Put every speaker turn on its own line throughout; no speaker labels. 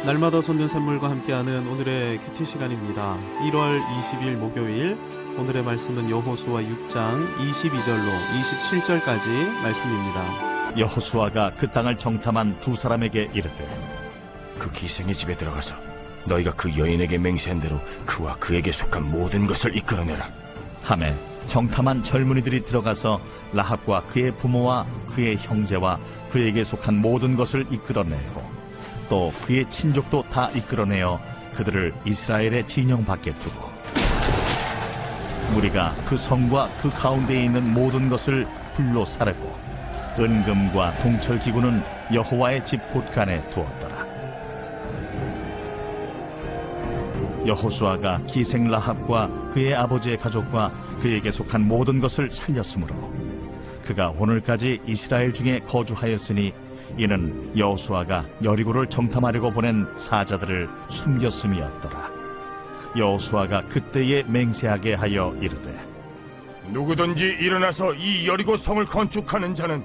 날마다 솟는 샘물과 함께하는 오늘의 큐티 시간입니다. 1월 20일 목요일, 오늘의 말씀은 여호수아 6장 22절로 27절까지 말씀입니다.
여호수아가 그 땅을 정탐한 두 사람에게 이르되,
그 기생의 집에 들어가서 너희가 그 여인에게 맹세한 대로 그와 그에게 속한 모든 것을 이끌어내라.
하매 정탐한 젊은이들이 들어가서 라합과 그의 부모와 그의 형제와 그에게 속한 모든 것을 이끌어내고 또 그의 친족도 다 이끌어내어 그들을 이스라엘의 진영 밖에 두고 무리가 그 성과 그 가운데에 있는 모든 것을 불로 사르고 은금과 동철기구는 여호와의 집 곳간에 두었더라. 여호수아가 기생 라합과 그의 아버지의 가족과 그에게 속한 모든 것을 살렸으므로 그가 오늘까지 이스라엘 중에 거주하였으니 이는 여호수아가 여리고를 정탐하려고 보낸 사자들을 숨겼음이었더라. 여호수아가 그때에 맹세하게 하여 이르되,
누구든지 일어나서 이 여리고 성을 건축하는 자는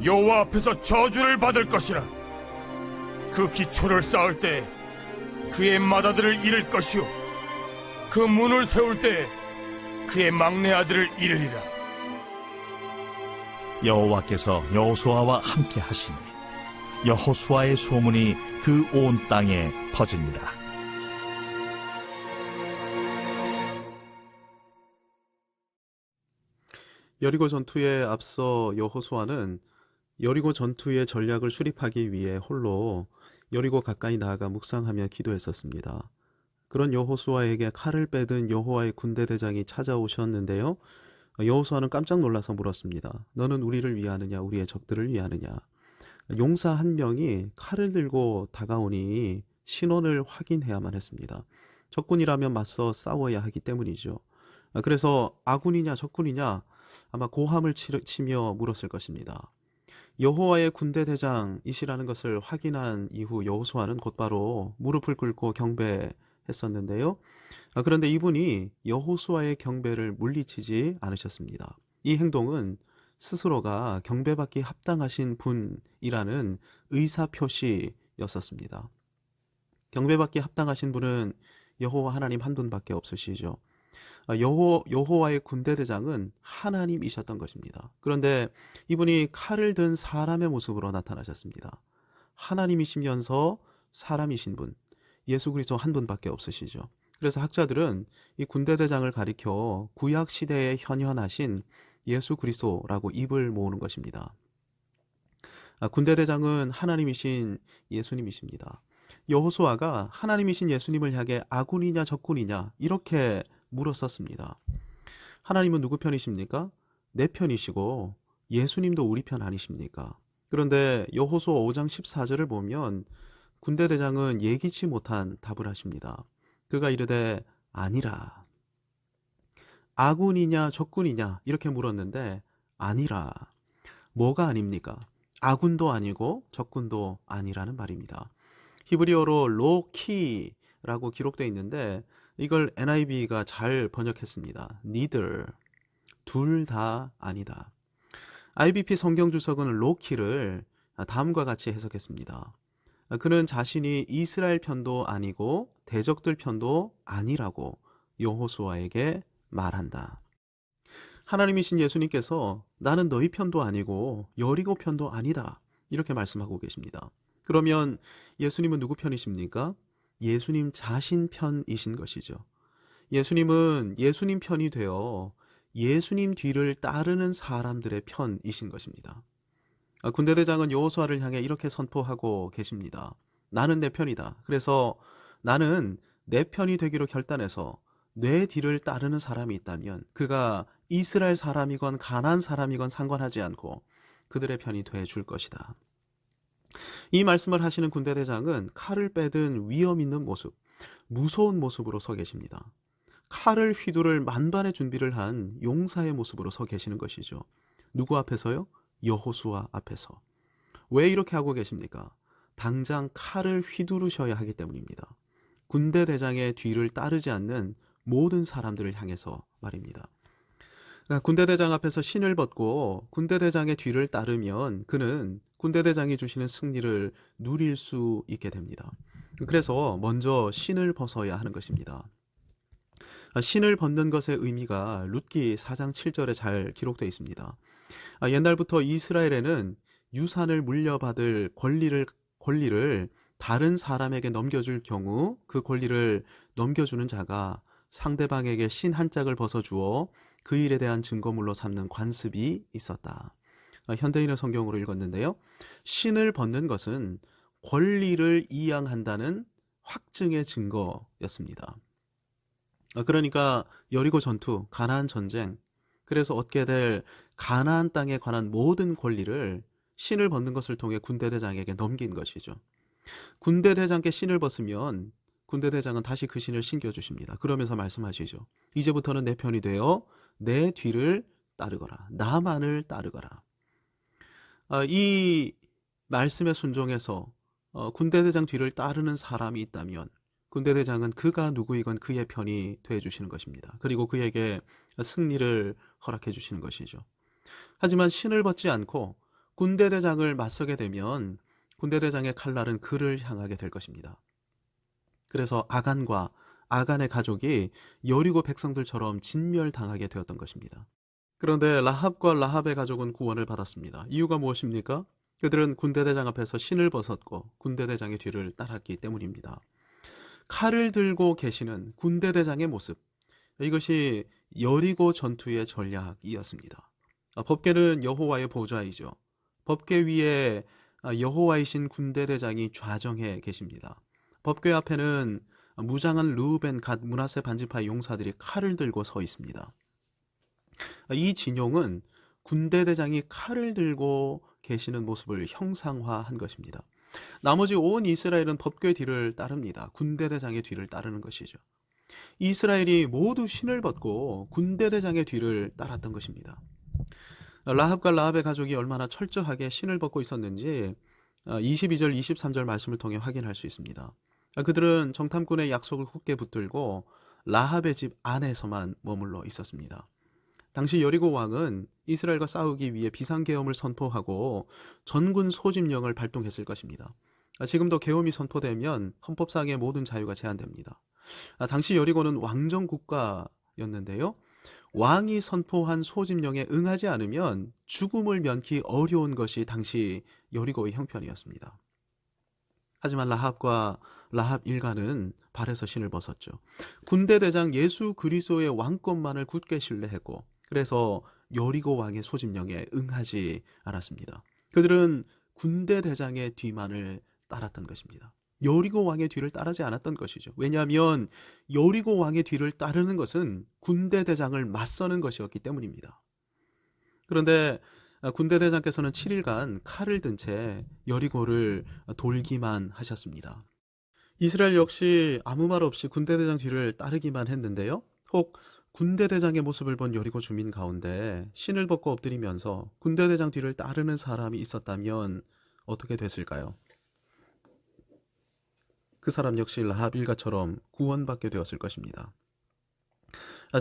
여호와 앞에서 저주를 받을 것이라. 그 기초를 쌓을 때 그의 맏아들을 잃을 것이요 그 문을 세울 때 그의 막내 아들을 잃으리라.
여호와께서 여호수아와 함께 하시니 여호수아의 소문이 그 온 땅에 퍼지니라.
여리고 전투에 앞서 여호수아는 여리고 전투의 전략을 수립하기 위해 홀로 여리고 가까이 나아가 묵상하며 기도했었습니다. 그런 여호수아에게 칼을 빼든 여호와의 군대 대장이 찾아오셨는데요. 여호수아는 깜짝 놀라서 물었습니다. 너는 우리를 위하느냐 우리의 적들을 위하느냐. 용사 한 명이 칼을 들고 다가오니 신원을 확인해야만 했습니다. 적군이라면 맞서 싸워야 하기 때문이죠. 그래서 아군이냐 적군이냐 아마 고함을 치며 물었을 것입니다. 여호와의 군대 대장이시라는 것을 확인한 이후 여호수아는 곧바로 무릎을 꿇고 경배했었는데요. 그런데 이분이 여호수아의 경배를 물리치지 않으셨습니다. 이 행동은 스스로가 경배받기 합당하신 분이라는 의사표시였었습니다. 경배받기 합당하신 분은 여호와 하나님 한 분밖에 없으시죠. 여호와의 군대 대장은 하나님이셨던 것입니다. 그런데 이분이 칼을 든 사람의 모습으로 나타나셨습니다. 하나님이시면서 사람이신 분, 예수 그리스도 한 분밖에 없으시죠. 그래서 학자들은 이 군대 대장을 가리켜 구약 시대에 현현하신 예수 그리스도라고 입을 모으는 것입니다. 군대 대장은 하나님이신 예수님이십니다. 여호수아가 하나님이신 예수님을 향해 아군이냐 적군이냐 이렇게 물었었습니다. 하나님은 누구 편이십니까? 내 편이시고 예수님도 우리 편 아니십니까? 그런데 여호수아 5장 14절을 보면 군대 대장은 예기치 못한 답을 하십니다. 그가 이르되 아니라. 아군이냐 적군이냐 이렇게 물었는데 아니라. 뭐가 아닙니까? 아군도 아니고 적군도 아니라는 말입니다. 히브리어로 로키라고 기록되어 있는데 이걸 NIV가 잘 번역했습니다. neither, 둘 다 아니다. IBP 성경주석은 로키를 다음과 같이 해석했습니다. 그는 자신이 이스라엘 편도 아니고 대적들 편도 아니라고 여호수아에게 말한다. 하나님이신 예수님께서 나는 너희 편도 아니고 여리고 편도 아니다 이렇게 말씀하고 계십니다. 그러면 예수님은 누구 편이십니까? 예수님 자신 편이신 것이죠. 예수님은 예수님 편이 되어 예수님 뒤를 따르는 사람들의 편이신 것입니다. 군대 대장은 여호수아를 향해 이렇게 선포하고 계십니다. 나는 내 편이다. 그래서 나는 내 편이 되기로 결단해서 내 뒤를 따르는 사람이 있다면 그가 이스라엘 사람이건 가나안 사람이건 상관하지 않고 그들의 편이 돼 줄 것이다. 이 말씀을 하시는 군대 대장은 칼을 빼든 위험 있는 모습, 무서운 모습으로 서 계십니다. 칼을 휘두를 만반의 준비를 한 용사의 모습으로 서 계시는 것이죠. 누구 앞에서요? 여호수아 앞에서. 왜 이렇게 하고 계십니까? 당장 칼을 휘두르셔야 하기 때문입니다. 군대 대장의 뒤를 따르지 않는 모든 사람들을 향해서 말입니다. 군대 대장 앞에서 신을 벗고 군대 대장의 뒤를 따르면 그는 군대대장이 주시는 승리를 누릴 수 있게 됩니다. 그래서 먼저 신을 벗어야 하는 것입니다. 신을 벗는 것의 의미가 룻기 4장 7절에 잘 기록되어 있습니다. 옛날부터 이스라엘에는 유산을 물려받을 권리를 다른 사람에게 넘겨줄 경우 그 권리를 넘겨주는 자가 상대방에게 신 한 짝을 벗어주어 그 일에 대한 증거물로 삼는 관습이 있었다. 현대인의 성경으로 읽었는데요. 신을 벗는 것은 권리를 이양한다는 확증의 증거였습니다. 그러니까 여리고 전투, 가나안 전쟁, 그래서 얻게 될 가나안 땅에 관한 모든 권리를 신을 벗는 것을 통해 군대대장에게 넘긴 것이죠. 군대대장께 신을 벗으면 군대대장은 다시 그 신을 신겨주십니다. 그러면서 말씀하시죠. 이제부터는 내 편이 되어 내 뒤를 따르거라. 나만을 따르거라. 이 말씀에 순종해서 군대대장 뒤를 따르는 사람이 있다면 군대대장은 그가 누구이건 그의 편이 되어주시는 것입니다. 그리고 그에게 승리를 허락해 주시는 것이죠. 하지만 신을 벗지 않고 군대대장을 맞서게 되면 군대대장의 칼날은 그를 향하게 될 것입니다. 그래서 아간과 아간의 가족이 여리고 백성들처럼 진멸당하게 되었던 것입니다. 그런데 라합과 라합의 가족은 구원을 받았습니다. 이유가 무엇입니까? 그들은 군대대장 앞에서 신을 벗었고 군대대장의 뒤를 따랐기 때문입니다. 칼을 들고 계시는 군대대장의 모습, 이것이 여리고 전투의 전략이었습니다. 법궤는 여호와의 보좌이죠. 법궤 위에 여호와이신 군대대장이 좌정해 계십니다. 법궤 앞에는 무장한 르우벤, 갓, 므낫세 반지파의 용사들이 칼을 들고 서 있습니다. 이 진용은 군대대장이 칼을 들고 계시는 모습을 형상화한 것입니다. 나머지 온 이스라엘은 법궤 뒤를 따릅니다. 군대대장의 뒤를 따르는 것이죠. 이스라엘이 모두 신을 벗고 군대대장의 뒤를 따랐던 것입니다. 라합과 라합의 가족이 얼마나 철저하게 신을 벗고 있었는지 22절, 23절 말씀을 통해 확인할 수 있습니다. 그들은 정탐꾼의 약속을 굳게 붙들고 라합의 집 안에서만 머물러 있었습니다. 당시 여리고 왕은 이스라엘과 싸우기 위해 비상계엄을 선포하고 전군 소집령을 발동했을 것입니다. 지금도 계엄이 선포되면 헌법상의 모든 자유가 제한됩니다. 당시 여리고는 왕정 국가였는데요. 왕이 선포한 소집령에 응하지 않으면 죽음을 면키 어려운 것이 당시 여리고의 형편이었습니다. 하지만 라합과 라합 일가는 발에서 신을 벗었죠. 군대대장 예수 그리스도의 왕권만을 굳게 신뢰했고 그래서 여리고 왕의 소집령에 응하지 않았습니다. 그들은 군대대장의 뒤만을 따랐던 것입니다. 여리고 왕의 뒤를 따르지 않았던 것이죠. 왜냐하면 여리고 왕의 뒤를 따르는 것은 군대대장을 맞서는 것이었기 때문입니다. 그런데 군대대장께서는 7일간 칼을 든 채 여리고를 돌기만 하셨습니다. 이스라엘 역시 아무 말 없이 군대대장 뒤를 따르기만 했는데요. 혹 군대대장의 모습을 본 여리고 주민 가운데 신을 벗고 엎드리면서 군대대장 뒤를 따르는 사람이 있었다면 어떻게 됐을까요? 그 사람 역시 라합 일가처럼 구원받게 되었을 것입니다.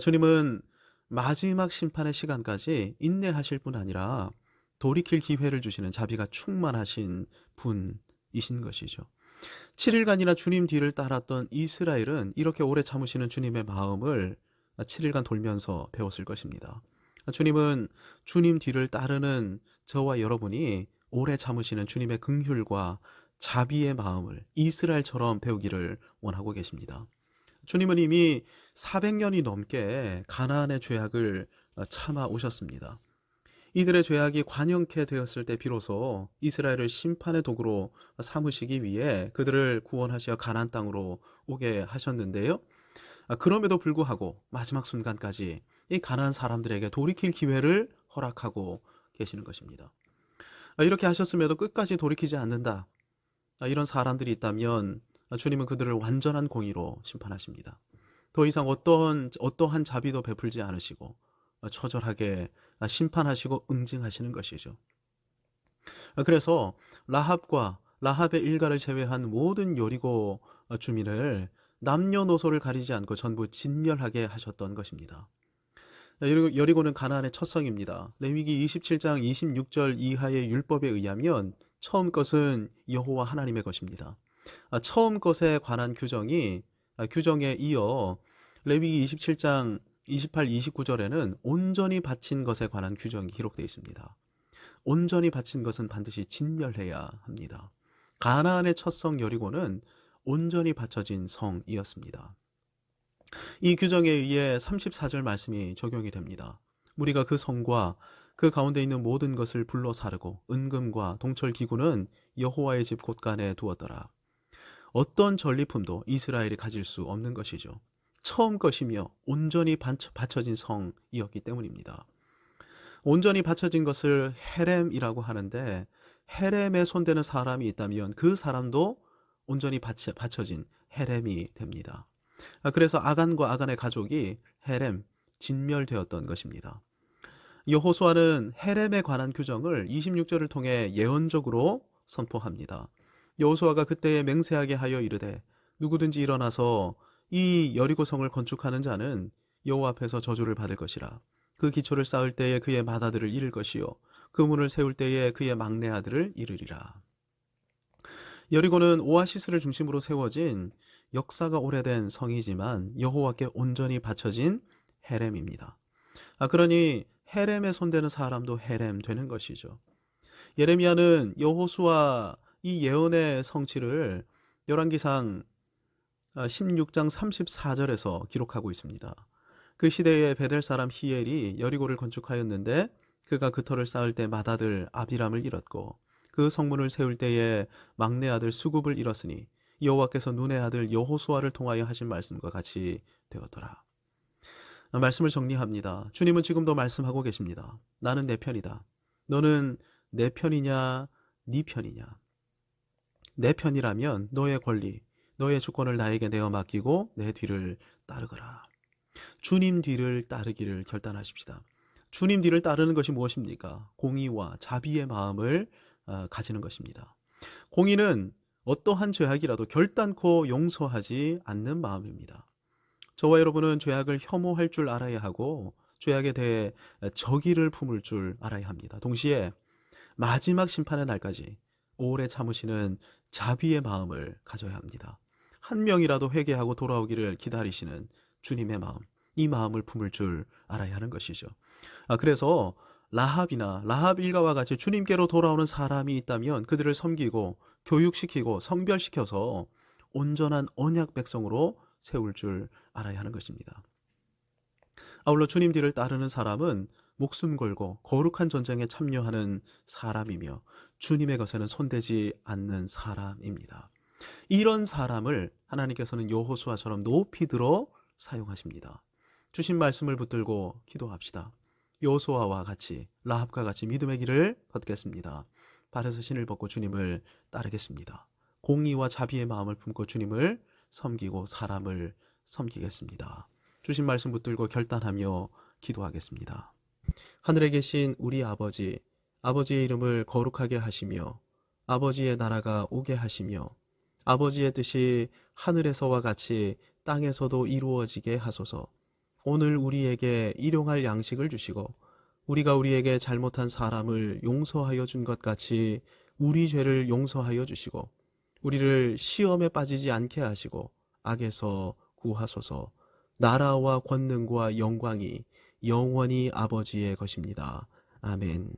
주님은 마지막 심판의 시간까지 인내하실 뿐 아니라 돌이킬 기회를 주시는 자비가 충만하신 분이신 것이죠. 7일간이나 주님 뒤를 따랐던 이스라엘은 이렇게 오래 참으시는 주님의 마음을 7일간 돌면서 배웠을 것입니다. 주님은 주님 뒤를 따르는 저와 여러분이 오래 참으시는 주님의 긍휼과 자비의 마음을 이스라엘처럼 배우기를 원하고 계십니다. 주님은 이미 400년이 넘게 가나안의 죄악을 참아 오셨습니다. 이들의 죄악이 관영케 되었을 때 비로소 이스라엘을 심판의 도구로 삼으시기 위해 그들을 구원하시어 가나안 땅으로 오게 하셨는데요. 그럼에도 불구하고 마지막 순간까지 이 가나안 사람들에게 돌이킬 기회를 허락하고 계시는 것입니다. 이렇게 하셨음에도 끝까지 돌이키지 않는다. 이런 사람들이 있다면 주님은 그들을 완전한 공의로 심판하십니다. 더 이상 어떠한 자비도 베풀지 않으시고 처절하게 심판하시고 응징하시는 것이죠. 그래서 라합과 라합의 일가를 제외한 모든 여리고 주민을 남녀노소를 가리지 않고 전부 진멸하게 하셨던 것입니다. 여리고는 가나안의 첫 성입니다. 레위기 27장 26절 이하의 율법에 의하면 처음 것은 여호와 하나님의 것입니다. 처음 것에 관한 규정에 이어 레위기 27장 28, 29절에는 온전히 바친 것에 관한 규정이 기록되어 있습니다. 온전히 바친 것은 반드시 진멸해야 합니다. 가나안의 첫 성 여리고는 온전히 바쳐진 성이었습니다. 이 규정에 의해 34절 말씀이 적용이 됩니다. 우리가 그 성과 그 가운데 있는 모든 것을 불러 사르고 은금과 동철 기구는 여호와의 집 곳간에 두었더라. 어떤 전리품도 이스라엘이 가질 수 없는 것이죠. 처음 것이며 온전히 바쳐진 성이었기 때문입니다. 온전히 바쳐진 것을 헤렘이라고 하는데, 헤렘에 손대는 사람이 있다면 그 사람도 온전히 바쳐진 헤렘이 됩니다. 그래서 아간과 아간의 가족이 헤렘, 진멸되었던 것입니다. 여호수아는 헤렘에 관한 규정을 26절을 통해 예언적으로 선포합니다. 여호수아가 그때에 맹세하게 하여 이르되 누구든지 일어나서 이 여리고성을 건축하는 자는 여호와 앞에서 저주를 받을 것이라. 그 기초를 쌓을 때에 그의 맏아들을 잃을 것이요 그 문을 세울 때에 그의 막내 아들을 잃으리라. 여리고는 오아시스를 중심으로 세워진 역사가 오래된 성이지만 여호와께 온전히 바쳐진 헤렘입니다. 그러니 헤렘에 손대는 사람도 헤렘 되는 것이죠. 예레미야는 여호수아 이 예언의 성취를 열왕기상 16장 34절에서 기록하고 있습니다. 그 시대에 베델 사람 히엘이 여리고를 건축하였는데 그가 그 터를 쌓을 때 맏아들 아비람을 잃었고 그 성문을 세울 때에 막내 아들 수굽을 잃었으니 여호와께서 눈의 아들 여호수아를 통하여 하신 말씀과 같이 되었더라. 말씀을 정리합니다. 주님은 지금도 말씀하고 계십니다. 나는 내 편이다. 너는 내 편이냐 네 편이냐. 내 편이라면 너의 권리, 너의 주권을 나에게 내어 맡기고 내 뒤를 따르거라. 주님 뒤를 따르기를 결단하십시다. 주님 뒤를 따르는 것이 무엇입니까? 공의와 자비의 마음을 가지는 것입니다. 공의는 어떠한 죄악이라도 결단코 용서하지 않는 마음입니다. 저와 여러분은 죄악을 혐오할 줄 알아야 하고 죄악에 대해 정의를 품을 줄 알아야 합니다. 동시에 마지막 심판의 날까지 오래 참으시는 자비의 마음을 가져야 합니다. 한 명이라도 회개하고 돌아오기를 기다리시는 주님의 마음, 이 마음을 품을 줄 알아야 하는 것이죠. 그래서 라합 일가와 같이 주님께로 돌아오는 사람이 있다면 그들을 섬기고 교육시키고 성별시켜서 온전한 언약 백성으로 세울 줄 알아야 하는 것입니다. 아울러 주님 뒤를 따르는 사람은 목숨 걸고 거룩한 전쟁에 참여하는 사람이며 주님의 것에는 손대지 않는 사람입니다. 이런 사람을 하나님께서는 여호수아처럼 높이 들어 사용하십니다. 주신 말씀을 붙들고 기도합시다. 여호수아와 같이 라합과 같이 믿음의 길을 걷겠습니다. 발에서 신을 벗고 주님을 따르겠습니다. 공의와 자비의 마음을 품고 주님을 섬기고 사람을 섬기겠습니다. 주신 말씀 붙들고 결단하며 기도하겠습니다. 하늘에 계신 우리 아버지, 아버지의 이름을 거룩하게 하시며 아버지의 나라가 오게 하시며 아버지의 뜻이 하늘에서와 같이 땅에서도 이루어지게 하소서. 오늘 우리에게 일용할 양식을 주시고 우리가 우리에게 잘못한 사람을 용서하여 준 것 같이 우리 죄를 용서하여 주시고 우리를 시험에 빠지지 않게 하시고 악에서 구하소서. 나라와 권능과 영광이 영원히 아버지의 것입니다. 아멘.